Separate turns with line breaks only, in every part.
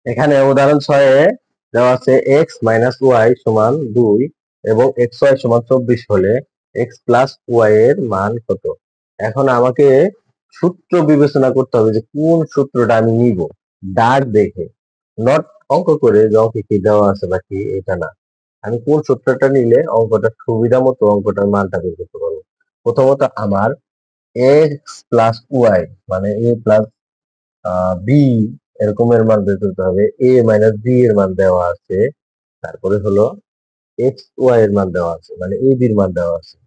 এখানে উদাহরণ 6 এ দেওয়া আছে x মাইনাস ওয়াই সমান 2 এবং xy সমান 24 হলে x প্লাস ওয়াই এর মান কত। এখন আমাকে সূত্র বিবেচনা করতে হবে যে কোন সূত্রটা আমি নিব, দাগ দেখে, নট অঙ্ক করে যে অঙ্কে কি দেওয়া আছে বা কি এটা না। আমি কোন সূত্রটা নিলে অঙ্কটা সুবিধা মতো অঙ্কটার মানটা বের করতে পারবো। প্রথমত আমার এক্স প্লাস ওয়াই মানে এ প্লাস বি এরকমের মান বের করতে হবে। এ মাইনাস বি এর মান দেওয়া আছে, তারপরে হলো এক্স ওয়াই এর মান দেওয়া আছে, মানে এ বির মান দেওয়া আছে।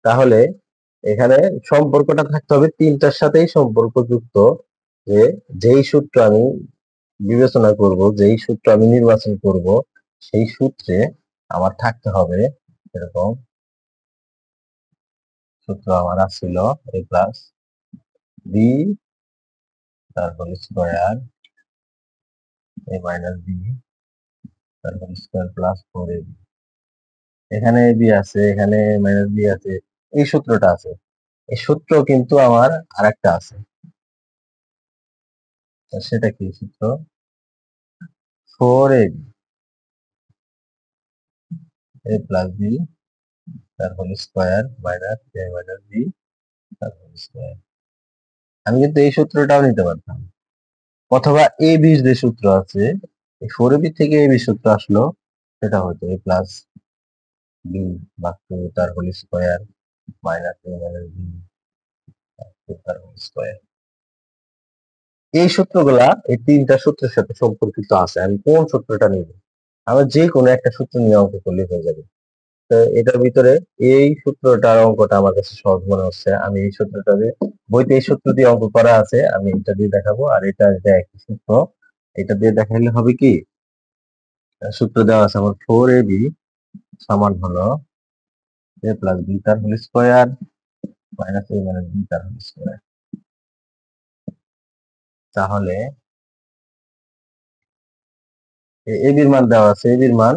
তাহলে এখানে সম্পর্কটা থাকতে হবে তিনটার সাথেই সম্পর্ক যুক্ত, যে যেই সূত্র আমি বিবেচনা করব, যেই সূত্র আমি নির্বাচন করব, সেই সূত্রে আমার থাকতে হবে এরকম সূত্র আমার আসছিল এ প্লাস বি তারপর স্কোয়ার এ মাইনাস বি তারপর স্কোয়ার প্লাস 4ab। এখানে বি আছে, এখানে মাইনাস বি আছে, এই সূত্রটা আছে। এই সূত্র কিন্তু আমার আরেকটা আছে, সেটা কি সূত্র? 4ab এ প্লাস বি তার হোল স্কোয়ার মাইনাস এ মাইনাস বি তার হোল স্কোয়ার। আমি কিন্তু এই সূত্রটাও নিতে পারতাম, অথবা এ বির যে সূত্র আছে, এই 4ab থেকে এ বি সূত্র আসলো, সেটা হয়তো এ প্লাস বি ভাগ 2 তার হোল স্কোয়ার মাইনাস এ মাইনাস বি তার হোল স্কোয়ার। এই সূত্রগুলা এই তিনটা সূত্রের সাথে সম্পর্কিত আছে। আমি কোন সূত্রটা নিব, আমার যে কোনো একটা সূত্র নিয়ে অঙ্ক করলে হয়ে যাবে। তো এটার ভিতরে এই সূত্রটার অঙ্কটা আমার কাছে সহজ মনে হচ্ছে। আমি এই সূত্রটা দিয়ে, বইতে এই সূত্র দিয়ে অঙ্ক করা আছে, আমি এটা দিয়ে দেখাবো। আর এটা একই সূত্র, এটা দিয়ে দেখাইলে হবে কি, সূত্র দেওয়া আছে আমার 4ab সমান হলো এ প্লাস বি তার হোল স্কোয়ার মাইনাস এ মাইনাস বি তার হোল স্কোয়ার। তাহলে এ বির মান দেওয়া আছে, এ বির মান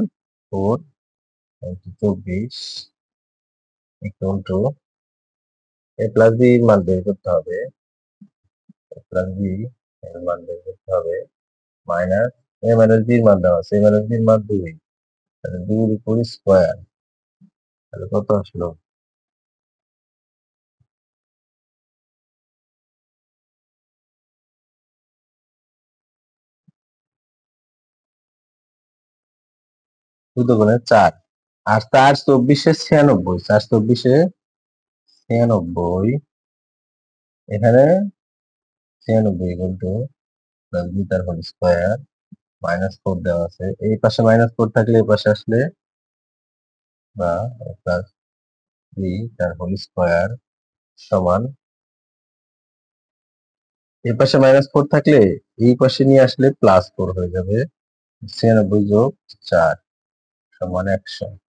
4 24 equal to a plus b এর মান বের করতে হবে, এ প্লাস বি এর মান বের করতে হবে মাইনাস এ মাইনাস বি এর মান দেওয়া আছে, এ মাইনাস বি এর মান 2, তাহলে 2 এর উপর স্কয়ার, তাহলে কত আসলো? দুটো গুণে 4, আর 4 24 96, 4 24 96, এখানে 96 ইকুয়াল টু প্লাস বি তার হোল স্কয়ার মাইনাস 4 দেওয়া আছে, এই পাশে মাইনাস 4 থাকলে এই পাশে আসলে বা প্লাস বি তার হোল স্কয়ার সমান, এই পাশে -4 থাকলে এই পাশে নিয়ে আসলে +4 হয়ে যাবে। 96 যোগ 4 সমান 100।